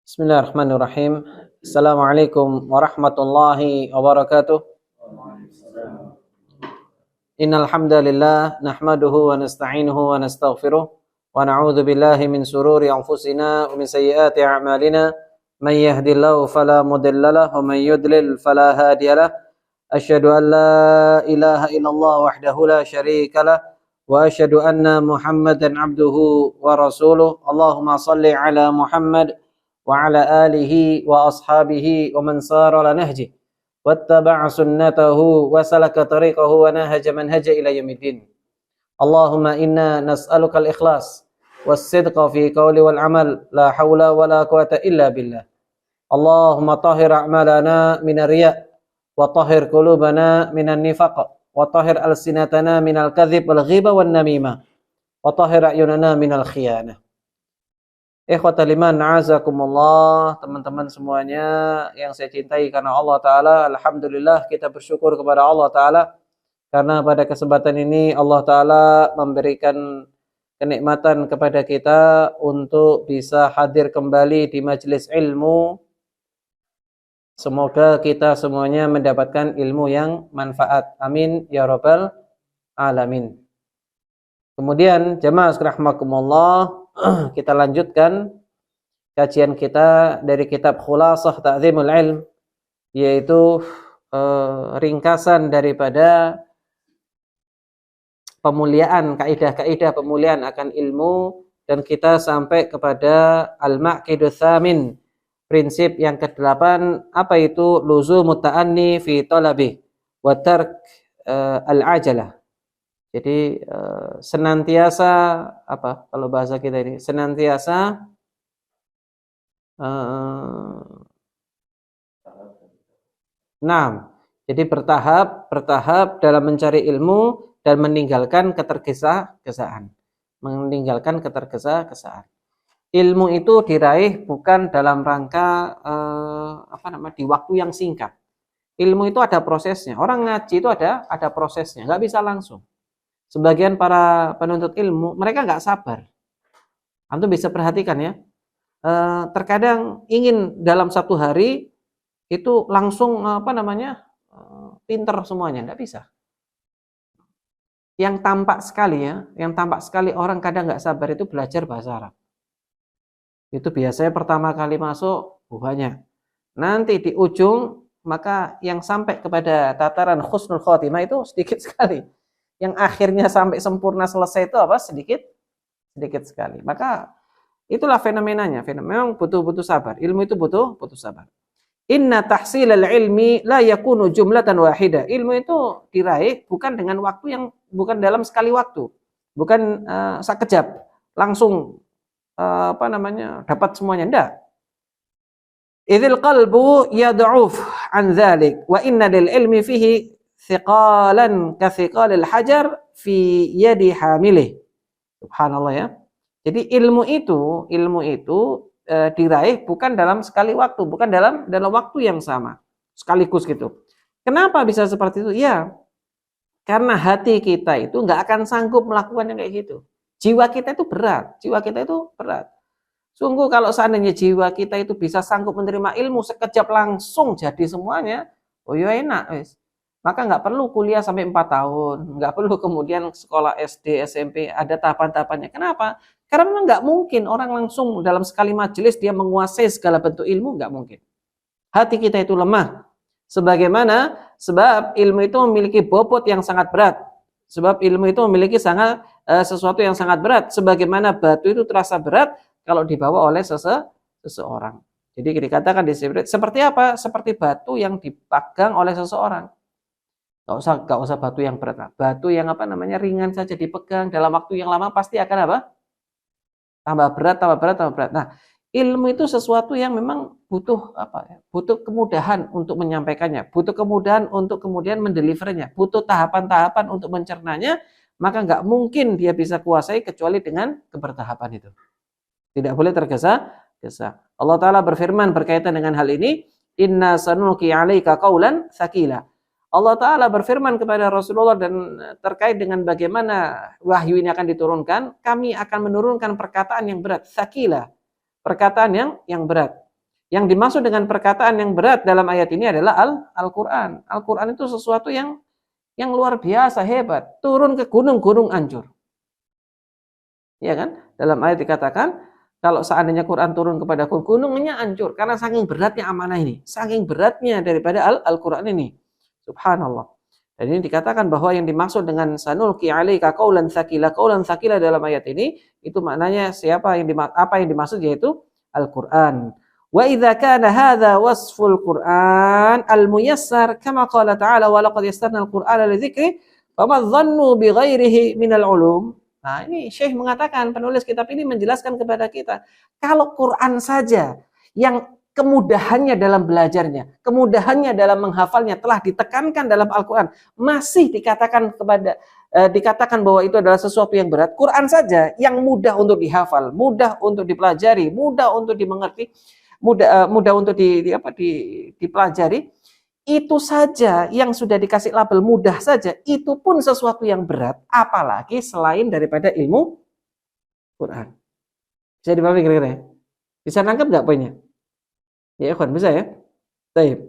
Bismillahirrahmanirrahim. Assalamualaikum warahmatullahi wabarakatuh. Innal hamdalillah nahmaduhu wa nasta'inuhu wa nastaghfiruh wa na'udzu billahi min sururi anfusina wa min sayyiati a'malina. May yahdihillahu fala mudilla lahu wa may yudlil fala hadiyalah. Asyhadu an la ilaha illallah wahdahu la syarika lah wa asyhadu anna Muhammadan abduhu wa rasuluh. Allahumma shalli ala Muhammad wa ala alihi wa ashabihi wa man sara ala nahji wattaba'a sunnatahu wa salaka tariqahu wa nahaja manhaja ila yaumiddin. Allahumma inna nas'aluka al-ikhlas was-sidqa fi qawli wal amal la hawla wa la quwata illa billah. Allahumma tahhir a'malana minar riya wa tahhir qulubana minan nifaq wa tahhir alsinatana minal kadhib wal ghiba wan namimah wa tahhir a'yunana minal khiyanah. Ikhwatal iman, na'azakumullah, teman-teman semuanya yang saya cintai karena Allah Ta'ala. Alhamdulillah kita bersyukur kepada Allah Ta'ala karena pada kesempatan ini Allah Ta'ala memberikan kenikmatan kepada kita untuk bisa hadir kembali di majelis ilmu. Semoga kita semuanya mendapatkan ilmu yang manfaat. Amin ya rabbal alamin. Kemudian jamaah rahimakumullah, kita lanjutkan kajian kita dari kitab Khulasah Ta'zimul Ilm, yaitu ringkasan daripada pemuliaan, kaidah-kaidah pemuliaan akan ilmu, dan kita sampai kepada Al-Ma'qidus Tsamin, prinsip yang ke-8, apa itu luzumut ta'anni fi talabi wa tark al-ajalah. Jadi senantiasa apa kalau bahasa kita ini, senantiasa jadi bertahap dalam mencari ilmu dan meninggalkan ketergesa-gesaan. Ilmu itu diraih bukan dalam rangka di waktu yang singkat. Ilmu itu ada prosesnya. Orang ngaji itu ada prosesnya, nggak bisa langsung. Sebagian para penuntut ilmu, mereka nggak sabar. Antum bisa perhatikan ya, terkadang ingin dalam satu hari itu langsung pinter semuanya, nggak bisa. Yang tampak sekali orang kadang nggak sabar itu belajar bahasa Arab. Itu biasanya pertama kali masuk banyak. Nanti di ujung, maka yang sampai kepada tataran husnul khotimah itu sedikit sekali. Yang akhirnya sampai sempurna selesai itu apa? Sedikit sekali. Maka itulah fenomenanya. Memang butuh sabar. Ilmu itu butuh sabar. Inna tahsilal ilmi la yakunu jumlatan wahida. Ilmu itu diraih bukan dengan waktu yang bukan dalam sekali waktu. Bukan sekejap langsung dapat semuanya, enggak. Idzil qalbu yad'uf an dzalik wa inna lil ilmi fihi thiqalan ka thiqalil hajar fi yadi hamilih. Subhanallah ya. Jadi ilmu itu diraih bukan dalam sekali waktu, bukan dalam waktu yang sama, sekaligus gitu. Kenapa bisa seperti itu? Ya, karena hati kita itu nggak akan sanggup melakukan yang kayak gitu. Jiwa kita itu berat. Sungguh kalau seandainya jiwa kita itu bisa sanggup menerima ilmu sekejap langsung jadi semuanya, oh ya enak wis. Maka nggak perlu kuliah sampai 4 tahun, nggak perlu kemudian sekolah SD, SMP, ada tahapan-tahapannya. Kenapa? Karena memang nggak mungkin orang langsung dalam sekali majelis dia menguasai segala bentuk ilmu, nggak mungkin. Hati kita itu lemah. Sebab ilmu itu memiliki bobot yang sangat berat. Sebab ilmu itu memiliki sesuatu yang sangat berat. Sebagaimana batu itu terasa berat kalau dibawa oleh seseorang. Jadi dikatakan di sini seperti apa? Seperti batu yang dipegang oleh seseorang. Gak usah batu yang berat. Batu yang ringan saja dipegang dalam waktu yang lama pasti akan apa? Tambah berat. Nah, ilmu itu sesuatu yang memang butuh kemudahan untuk menyampaikannya, butuh kemudahan untuk kemudian mendelivernya, butuh tahapan-tahapan untuk mencernanya, maka nggak mungkin dia bisa kuasai kecuali dengan kebertahapan itu. Tidak boleh tergesa-gesa. Allah Ta'ala berfirman berkaitan dengan hal ini, Inna sanulqi 'alaika qaulan tsaqila. Allah Ta'ala berfirman kepada Rasulullah dan terkait dengan bagaimana wahyu ini akan diturunkan, kami akan menurunkan perkataan yang berat, tsaqila, perkataan yang berat. Yang dimaksud dengan perkataan yang berat dalam ayat ini adalah Al-Quran. Al-Quran itu sesuatu yang luar biasa, hebat. Turun ke gunung-gunung hancur. Ya kan? Dalam ayat dikatakan, kalau seandainya Quran turun kepada gunungnya hancur. Karena saking beratnya amanah ini. Saking beratnya daripada Al-Quran ini. Subhanallah. Dan ini dikatakan bahwa yang dimaksud dengan sanulqi 'alaika qaulan tsaqila dalam ayat ini, itu maknanya apa yang dimaksud yaitu Al-Quran. Wa idza kana hadza wasful Qur'an al-muyassar kama qala ta'ala wa laqad yassarna al-Qur'ana lidzikri fama dhannu bighairihi minal ulum. Nah, ini Syekh mengatakan, penulis kitab ini menjelaskan kepada kita, kalau Quran saja yang kemudahannya dalam belajarnya, kemudahannya dalam menghafalnya telah ditekankan dalam Al-Quran, masih dikatakan bahwa itu adalah sesuatu yang berat. Quran saja yang mudah untuk dihafal, mudah untuk dipelajari, mudah untuk dimengerti, mudah untuk dipelajari, itu saja yang sudah dikasih label mudah saja, itu pun sesuatu yang berat, apalagi selain daripada ilmu Quran. Bisa dipahami kira-kira? Bisa nangkep nggak poinnya? Ya, ikhwan, bisa ya? Baik.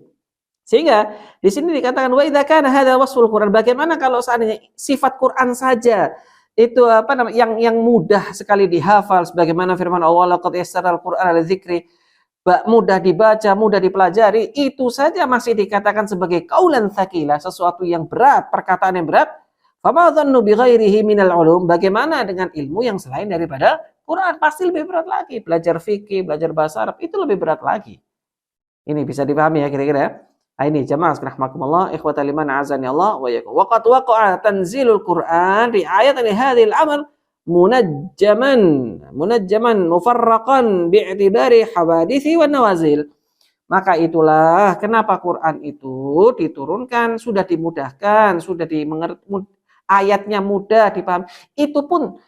Sehingga di sini dikatakan wa idza kana hadza wasful Quran. Bagaimana kalau seandainya sifat Quran saja itu yang mudah sekali dihafal, sebagaimana firman Allah, laqad yassarnal Qur'ana lidzikri, mudah dibaca, mudah dipelajari, itu saja masih dikatakan sebagai qaulan tsaqila, sesuatu yang berat, perkataan yang berat. Fama dhannu bighairihi minal ulum, bagaimana dengan ilmu yang selain daripada Quran? Pasti lebih berat lagi. Belajar fikih, belajar bahasa Arab itu lebih berat lagi. Ini bisa dipahami ya kira-kira. Nah, ini jamaah rahimakumullah, ikhwatal iman azani Allah wa iyyakum. Wa qad waqa'a tanzilul Qur'an ri'ayatan li hadzal amr munajjaman mufarraqan bi'tibari hawadisi wan nawazil. Maka itulah kenapa Quran itu diturunkan, sudah dimudahkan, sudah dimengerti, ayatnya mudah dipahami. Itu pun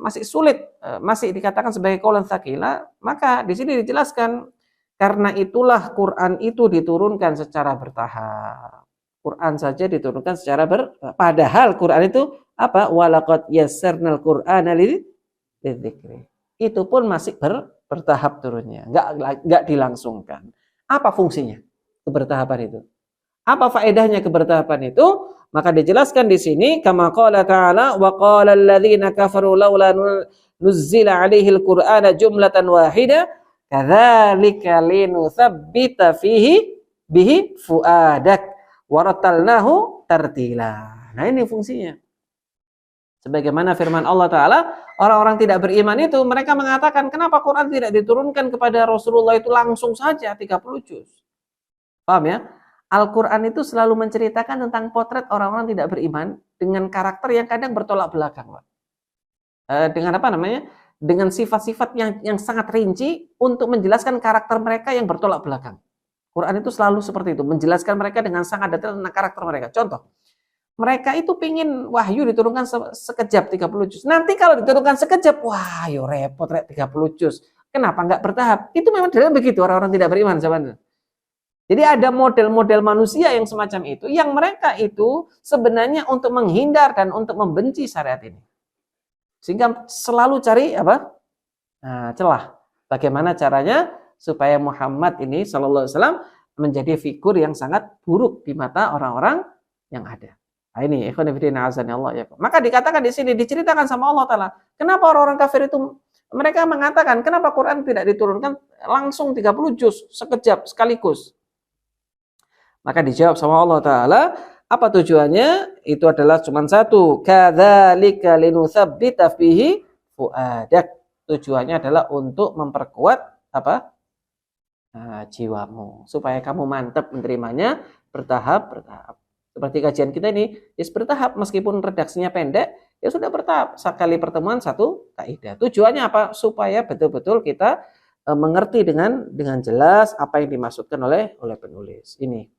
masih sulit, masih dikatakan sebagai qaulan tsaqila. Maka di sini dijelaskan, karena itulah Quran itu diturunkan secara bertahap. Quran saja diturunkan secara padahal Quran itu apa? Walaqad yassarnal Qur'ana lidzikri. Itu pun masih bertahap turunnya, enggak dilangsungkan. Apa fungsinya kebertahapan itu? Apa faedahnya kebertahapan itu? Maka dijelaskan di sini, kama qala ta'ala wa qala alladziina kafaru laula nuzzila 'alaihil Qur'ana jumlatan wahida kadzalika linutsabbita bihi fuadak waratalnahu tartila. Nah, ini fungsinya. Sebagaimana firman Allah Ta'ala, orang-orang tidak beriman itu, mereka mengatakan, kenapa Quran tidak diturunkan kepada Rasulullah itu langsung saja 30 juz. Paham ya? Al-Quran itu selalu menceritakan tentang potret orang-orang tidak beriman dengan karakter yang kadang bertolak belakang, Pak. Dengan apa namanya? Dengan sifat-sifat yang sangat rinci untuk menjelaskan karakter mereka yang bertolak belakang. Quran itu selalu seperti itu, menjelaskan mereka dengan sangat detail tentang karakter mereka. Contoh, mereka itu pingin wahyu diturunkan sekejap 30 juz. Nanti kalau diturunkan sekejap, wah yo repot 30 juz. Kenapa nggak bertahap? Itu memang dalam begitu orang-orang tidak beriman sebenarnya. Jadi ada model-model manusia yang semacam itu, yang mereka itu sebenarnya untuk menghindar dan untuk membenci syariat ini. Sehingga selalu cari apa? Nah, celah. Bagaimana caranya supaya Muhammad ini sallallahu alaihi wasallam menjadi figur yang sangat buruk di mata orang-orang yang ada. Nah, ini ikhwan fillah azani Allah ya. Maka dikatakan di sini, diceritakan sama Allah Ta'ala, kenapa orang-orang kafir itu mereka mengatakan kenapa Quran tidak diturunkan langsung 30 juz sekejap sekaligus. Maka dijawab sama Allah Ta'ala, apa tujuannya? Itu adalah cuma satu, kadzalika linutsabbita bihi fuadak. Tujuannya adalah untuk memperkuat apa? Jiwamu, supaya kamu mantap menerimanya bertahap. Seperti kajian kita ini, ya bertahap, meskipun redaksinya pendek, ya sudah bertahap. Sekali pertemuan satu kaidah. Tujuannya apa? Supaya betul-betul kita mengerti dengan jelas apa yang dimaksudkan oleh penulis ini.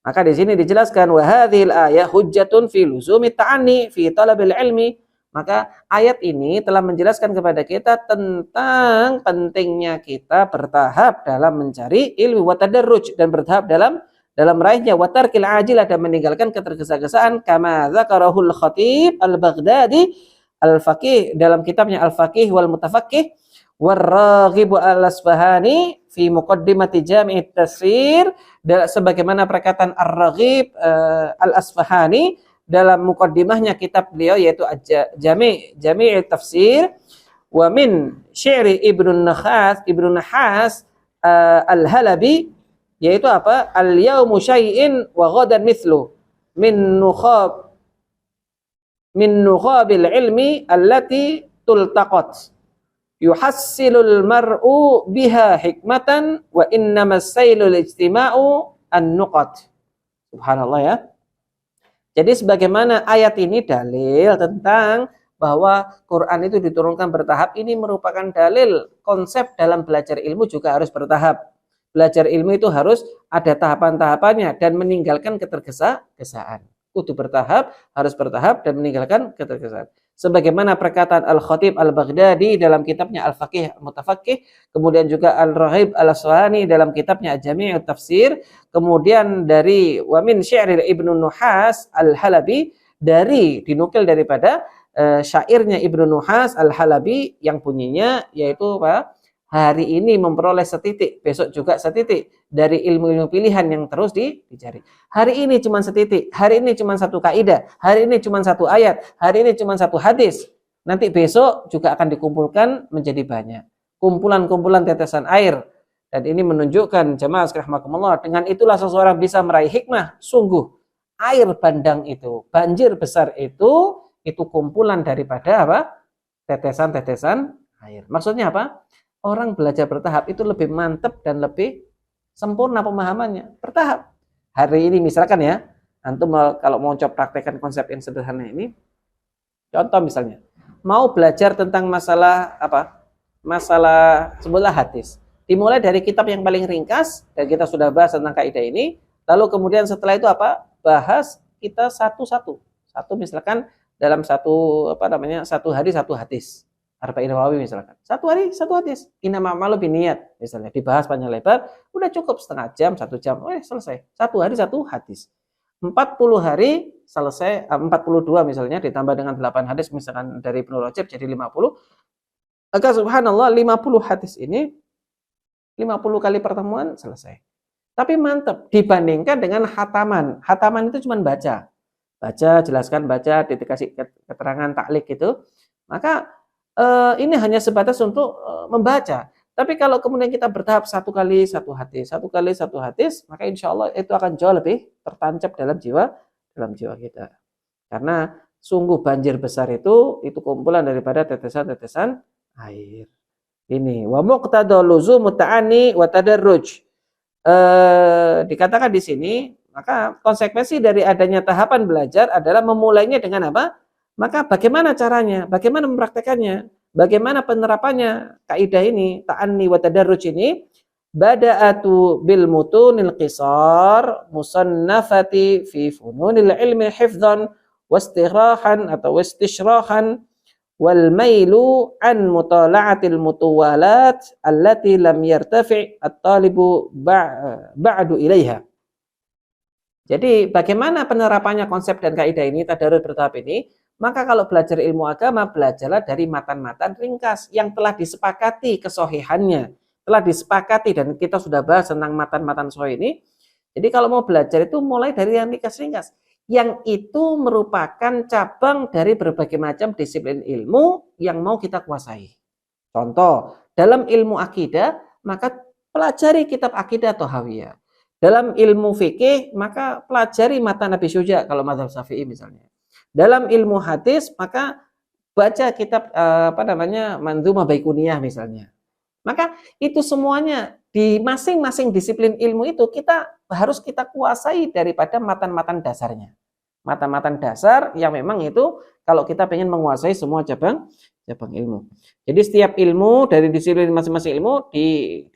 Maka di sini dijelaskan wa hadhil ayah hujjatun fi luzumi ta'anni fi talabil ilmi. Maka ayat ini telah menjelaskan kepada kita tentang pentingnya kita bertahap dalam mencari ilmu wa tadarruj, dan bertahap dalam meraihnya, wa tarkil ajilah, dan meninggalkan ketergesa-gesaan, kama dzakarahul Khatib Al-Baghdadi Al-Faqih dalam kitabnya Al-Faqih wal Mutafaqih, War-Raghib Al-Asfahani fi Muqaddimati Jami' At-Tafsir, sebagaimana perkataan Ar-Raghib Al-Asfahani dalam muqaddimahnya kitab beliau yaitu Jami' At-Tafsir, wa min syi'ri Ibnu Nahas Al-Halabi, yaitu apa? Al-yawmu syai'in wa ghadan mithlu min nukhabil ilmi allati tultaqat yuhassilul mar'u biha hikmatan wa innamas sailul ijtima'u an-nuqat. Subhanallah ya. Jadi sebagaimana ayat ini dalil tentang bahwa Quran itu diturunkan bertahap, ini merupakan dalil konsep dalam belajar ilmu juga harus bertahap. Belajar ilmu itu harus ada tahapan-tahapannya dan meninggalkan ketergesa-gesaan. Kudu bertahap, harus bertahap dan meninggalkan ketergesa-gesaan. Sebagaimana perkataan Al-Khatib Al-Baghdadi dalam kitabnya Al-Faqih Mutafaqih, kemudian juga Al-Raghib Al-Asfahani dalam kitabnya Jami' At-Tafsir, kemudian dari wa min syi'ri Ibnu Nuhas Al-Halabi, dinukil daripada syairnya Ibnu Nuhas Al-Halabi yang bunyinya yaitu apa? Hari ini memperoleh setitik, besok juga setitik dari ilmu-ilmu pilihan yang terus dicari. Hari ini cuma setitik, hari ini cuma satu kaidah, hari ini cuma satu ayat, hari ini cuma satu hadis. Nanti besok juga akan dikumpulkan menjadi banyak. Kumpulan-kumpulan tetesan air. Dan ini menunjukkan jemaah sekalian rahimakumullah, dengan itulah seseorang bisa meraih hikmah. Sungguh air bandang itu, banjir besar itu kumpulan daripada apa? Tetesan-tetesan air. Maksudnya apa? Orang belajar bertahap itu lebih mantap dan lebih sempurna pemahamannya. Bertahap. Hari ini misalkan ya, antum kalau mau coba praktekkan konsep yang sederhana ini, contoh misalnya, mau belajar tentang masalah apa? Masalah sebutlah hadis. Dimulai dari kitab yang paling ringkas, dan kita sudah bahas tentang kaidah ini, lalu kemudian setelah itu apa? Bahas kita satu-satu. Satu misalkan dalam satu hari satu hadis. Arba'in Nawawi misalkan. Satu hari satu hadis. Innamal a'malu binniyat misalnya, dibahas panjang lebar, udah cukup setengah jam, 1 jam. Selesai. Satu hari satu hadis. 40 hari selesai, 42 misalnya ditambah dengan 8 hadis misalkan dari Ibnu Rajab jadi 50. Maka subhanallah 50 hadis ini 50 kali pertemuan selesai. Tapi mantap dibandingkan dengan hataman. Hataman itu cuma baca. Baca, jelaskan, baca, dikasih keterangan taklik gitu. Maka ini hanya sebatas untuk membaca. Tapi kalau kemudian kita bertahap satu kali satu hadis, maka insya Allah itu akan jauh lebih tertancap dalam jiwa kita. Karena sungguh banjir besar itu kumpulan daripada tetesan-tetesan air. Ini wa muqtada luzumut ta'ani wa tadarruj. Dikatakan di sini, maka konsekuensi dari adanya tahapan belajar adalah memulainya dengan apa? Maka bagaimana caranya? Bagaimana mempraktekannya? Bagaimana penerapannya? Kaidah ini, ta'anni wa tadarruj ini, bada'atu bil mutunil qisar musannafati fi fununil ilmi hifdhan wastirahan atau wastishrahan wal mailu an mutala'atil mutuwalat allati lam yartafi' at-talibu ba'du ilaiha. Jadi bagaimana penerapannya konsep dan kaidah ini, tadarruj bertahap ini? Maka kalau belajar ilmu agama, belajarlah dari matan-matan ringkas yang telah disepakati kesohihannya, telah disepakati, dan kita sudah bahas tentang matan-matan sahih ini. Jadi kalau mau belajar itu mulai dari yang ringkas-ringkas, yang itu merupakan cabang dari berbagai macam disiplin ilmu yang mau kita kuasai. Contoh, dalam ilmu akidah, maka pelajari kitab akidah Thahawiyah. Dalam ilmu fikih, maka pelajari matan Nabi Syuja kalau mazhab Syafi'i misalnya. Dalam ilmu hadis, maka baca kitab Manzumah Baiquniyah misalnya. Maka itu semuanya di masing-masing disiplin ilmu itu harus kita kuasai daripada matan-matan dasarnya. Matan-matan dasar yang memang itu kalau kita pengen menguasai semua cabang ilmu. Jadi setiap ilmu dari disiplin masing-masing ilmu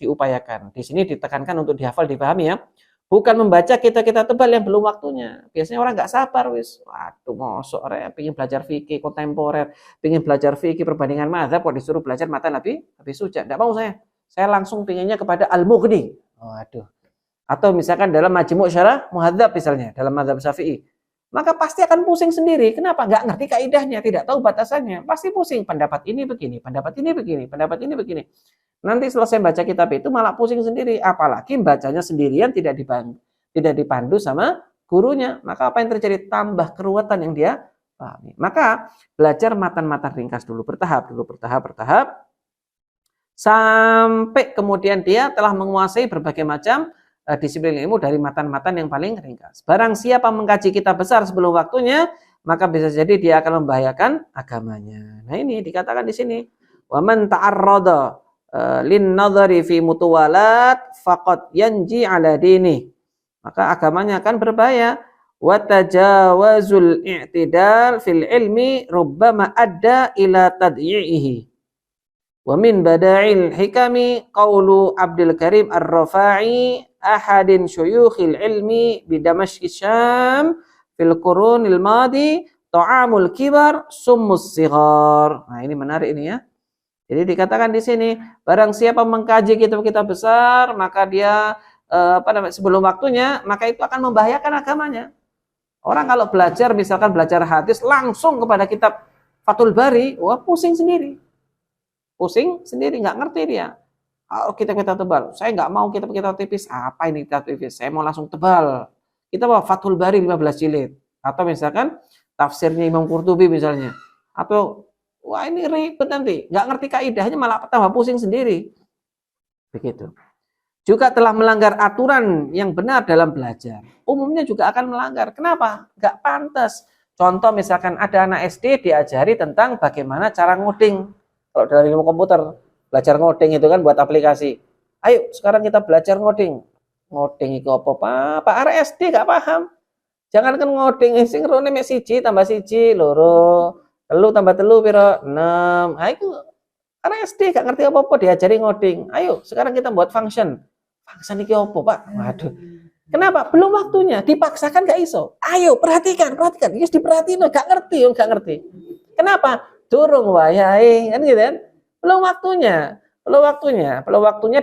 diupayakan. Di sini ditekankan untuk dihafal, dipahami ya. Bukan membaca kita tebal yang belum waktunya. Biasanya orang nggak sabar wis. Waduh, mosok pengen belajar fikih kontemporer, pengen belajar fikih perbandingan mazhab kok disuruh belajar matan Nabi Suja. Enggak mau saya. Saya langsung pengennya kepada Al-Mughni. Waduh. Atau misalkan dalam Majmu' Syarah Muhadzab misalnya, dalam mazhab Syafi'i. maka pasti akan pusing sendiri. Kenapa? Nggak ngerti kaidahnya, tidak tahu batasannya. Pasti pusing. Pendapat ini begini, pendapat ini begini, pendapat ini begini. Nanti selesai baca kitab itu malah pusing sendiri. Apalagi bacanya sendirian tidak dipandu sama gurunya. Maka apa yang terjadi? Tambah keruwetan yang dia pahami. Maka belajar matan-matan ringkas dulu, bertahap, sampai kemudian dia telah menguasai berbagai macam disiplin ilmu dari matan-matan yang paling ringkas. Barang siapa mengkaji kitab besar sebelum waktunya, maka bisa jadi dia akan membahayakan agamanya. Nah ini dikatakan di sini, wa man ta'arrada lin nadhari fi mutuwalat faqad yanji ala dini. Maka agamanya akan berbahaya. Wa tajawazul i'tidal fil ilmi rubbama adda ila tadyi'ihi. Wa min bada'il hikami qawlu Abdul Karim Ar-Rafa'i ahadin syuyukhil ilmi bi Damashq Syam fil qurunil madi ta'amul kibar summus sighar. Nah, ini menarik ini ya. Jadi dikatakan di sini, barang siapa mengkaji kitab-kitab besar, maka dia sebelum waktunya, maka itu akan membahayakan agamanya. Orang kalau belajar, misalkan belajar hadis langsung kepada kitab Fathul Bari, wah pusing sendiri. Pusing sendiri, nggak ngerti dia. Kalau kitab-kitab tebal, saya nggak mau kitab-kitab tipis. Apa ini kitab tipis? Saya mau langsung tebal. Kita bawa Fathul Bari 15 jilid. Atau misalkan tafsirnya Imam Qurtubi misalnya. Atau wah ini ribet nanti. Nggak ngerti kaidahnya malah tambah pusing sendiri. Begitu. Juga telah melanggar aturan yang benar dalam belajar. Umumnya juga akan melanggar. Kenapa? Nggak pantas. Contoh misalkan ada anak SD diajari tentang bagaimana cara ngoding. Kalau dalam ilmu komputer, belajar ngoding itu kan buat aplikasi. Ayo sekarang kita belajar ngoding. Ngoding itu apa? Pak arek SD nggak paham. Jangan kan ngoding sing rone mek 1 tambah 1 loro, 3 tambah 3 piro? 6. Ah itu arek SD nggak ngerti apa-apa diajari ngoding. Ayo sekarang kita buat function. Function iki apa, Pak? Waduh. Kenapa? Belum waktunya. Dipaksakan gak iso. Ayo perhatikan. Yes diperhatiin, gak ngerti. Kenapa? Durung wayahe, kan gitu kan? Belum waktunya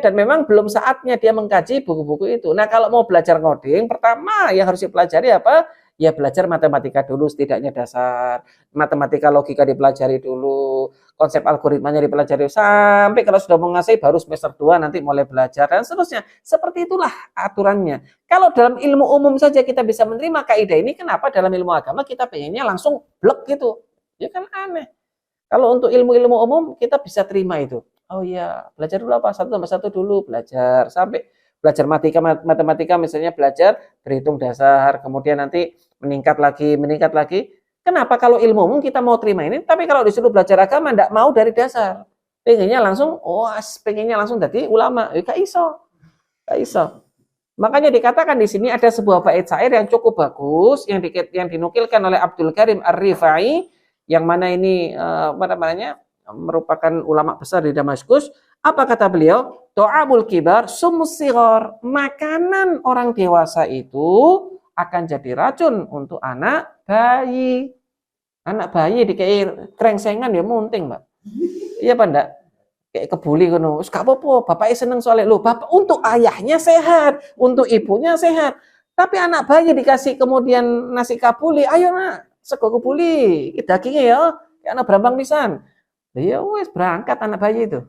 dan memang belum saatnya dia mengkaji buku-buku itu. Nah, kalau mau belajar ngoding, pertama yang harus dipelajari apa? Ya belajar matematika dulu setidaknya dasar. Matematika logika dipelajari dulu, konsep algoritmanya dipelajari sampai kalau sudah menguasai baru semester 2 nanti mulai belajar dan seterusnya. Seperti itulah aturannya. Kalau dalam ilmu umum saja kita bisa menerima kaidah ini, kenapa dalam ilmu agama kita pengennya langsung blek gitu? Ya kan aneh. Kalau untuk ilmu-ilmu umum kita bisa terima itu. Oh iya, belajar dulu apa? 1 tambah 1 dulu belajar sampai belajar matematika misalnya belajar berhitung dasar, kemudian nanti meningkat lagi. Kenapa kalau ilmu umum kita mau terima ini, tapi kalau disuruh belajar agama enggak mau dari dasar. Pengennya langsung jadi ulama. Gak iso. Makanya dikatakan di sini ada sebuah bait syair yang cukup bagus yang dinukilkan oleh Abdul Karim Ar-Rifai yang mana ini merupakan ulama besar di Damaskus. Apa kata beliau? Ta'amul kibar summus sighar. Makanan orang dewasa itu akan jadi racun untuk anak bayi. Anak bayi dikei krengsengan ya munting, Mbak. Iya apa enggak? Kayak kebuli ngono. Wis gak apa-apa, bapaknya seneng soalnya lho, bapak untuk ayahnya sehat, untuk ibunya sehat. Tapi anak bayi dikasih kemudian nasi kabuli, ayo nak, sego kebuli, dagingnya ya, kayak anak brambang pisan. Ya wis berangkat anak bayi itu.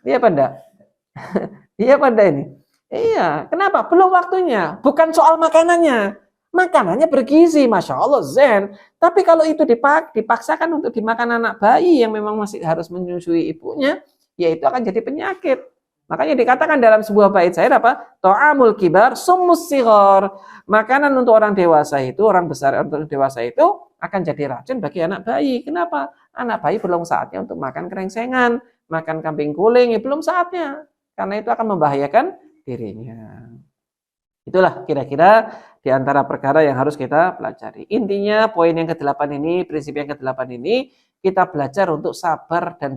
Iya apa enggak? Iya apa enggak ini? Iya, kenapa? Belum waktunya. Bukan soal makanannya. Makanannya bergizi, Masya Allah, zen. Tapi kalau itu dipaksakan untuk dimakan anak bayi yang memang masih harus menyusui ibunya, ya itu akan jadi penyakit. Makanya dikatakan dalam sebuah bait syair apa? Ta'amul kibar summus sighar. Makanan untuk orang dewasa itu, orang besar untuk dewasa itu akan jadi racun bagi anak bayi. Kenapa? Anak bayi belum saatnya untuk makan krengsengan, makan kambing guling, ya belum saatnya. Karena itu akan membahayakan dirinya. Itulah kira-kira di antara perkara yang harus kita pelajari. Intinya poin yang ke-8 ini, prinsip yang ke-8 ini, kita belajar untuk sabar dan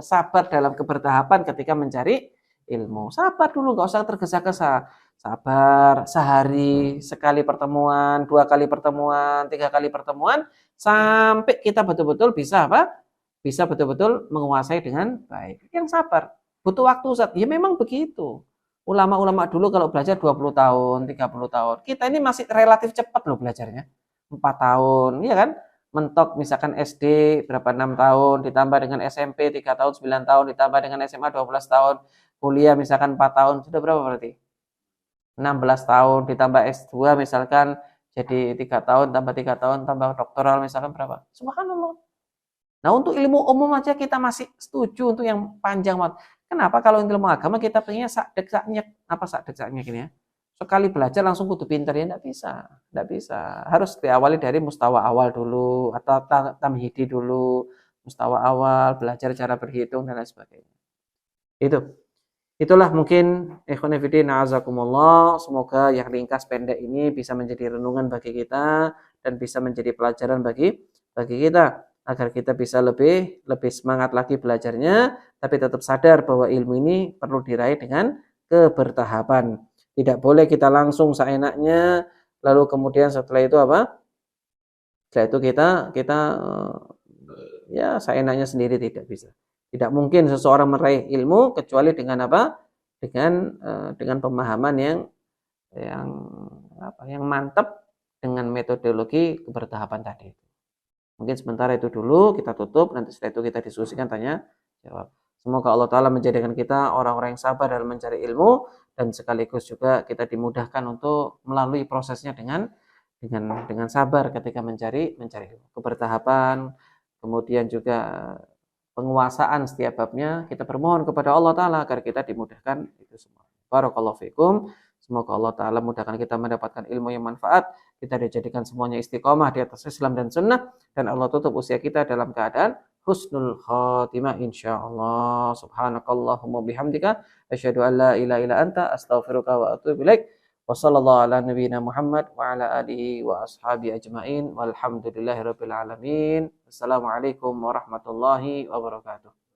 sabar dalam kebertahapan ketika mencari ilmu. Sabar dulu, nggak usah tergesa-gesa. Sabar, sehari, sekali pertemuan, 2 kali pertemuan, 3 kali pertemuan, sampai kita betul-betul bisa apa? Bisa betul-betul menguasai dengan baik. Yang sabar, butuh waktu, Ustaz. Ya memang begitu. Ulama-ulama dulu kalau belajar 20 tahun, 30 tahun. Kita ini masih relatif cepat loh belajarnya. 4 tahun, iya kan? Mentok misalkan SD berapa 6 tahun, ditambah dengan SMP 3 tahun, 9 tahun, ditambah dengan SMA 12 tahun, kuliah misalkan 4 tahun, sudah berapa berarti? 16 tahun, ditambah S2 misalkan jadi 3 tahun, tambah 3 tahun, tambah doktoral misalkan berapa? Subhanallah. Nah, untuk ilmu umum aja kita masih setuju untuk yang panjang banget. Kenapa kalau ilmu agama kita pengennya sak dek sak nyek, apa sak dek sak nyek ini ya? Sekali belajar langsung kudu pinter ya enggak bisa, enggak bisa. Harus diawali dari mustawa awal dulu atau tamhidi dulu, mustawa awal, belajar cara berhitung dan lain sebagainya. Itu. Itulah mungkin ikhwan fillah azakumullah, semoga yang ringkas pendek ini bisa menjadi renungan bagi kita dan bisa menjadi pelajaran bagi kita agar kita bisa lebih semangat lagi belajarnya tapi tetap sadar bahwa ilmu ini perlu diraih dengan kebertahapan. Tidak boleh kita langsung seenaknya lalu kemudian setelah itu apa? Setelah itu kita ya seenaknya sendiri tidak bisa. Tidak mungkin seseorang meraih ilmu kecuali dengan apa? Dengan pemahaman yang yang mantap dengan metodologi kebertahapan tadi. Mungkin sementara itu dulu kita tutup, nanti setelah itu kita diskusikan tanya jawab. Semoga Allah Ta'ala menjadikan kita orang-orang yang sabar dalam mencari ilmu dan sekaligus juga kita dimudahkan untuk melalui prosesnya dengan sabar ketika mencari ilmu. Kebertahapan, kemudian juga penguasaan setiap babnya, kita bermohon kepada Allah Ta'ala agar kita dimudahkan itu semua. Barakallahu fikum. Semoga Allah Ta'ala mudahkan kita mendapatkan ilmu yang manfaat, kita dijadikan semuanya istiqomah di atas Islam dan Sunnah, dan Allah tutup usia kita dalam keadaan husnul khatimah insyaallah. Subhanakallahumma bihamdika asyhadu an la ilaha illa anta astaghfiruka wa atubu ilaik. Wa sallallahu ala nabiyyina Muhammad wa ala alihi wa ashabi ajmain walhamdulillahirabbil alamin. Assalamualaikum warahmatullahi wabarakatuh.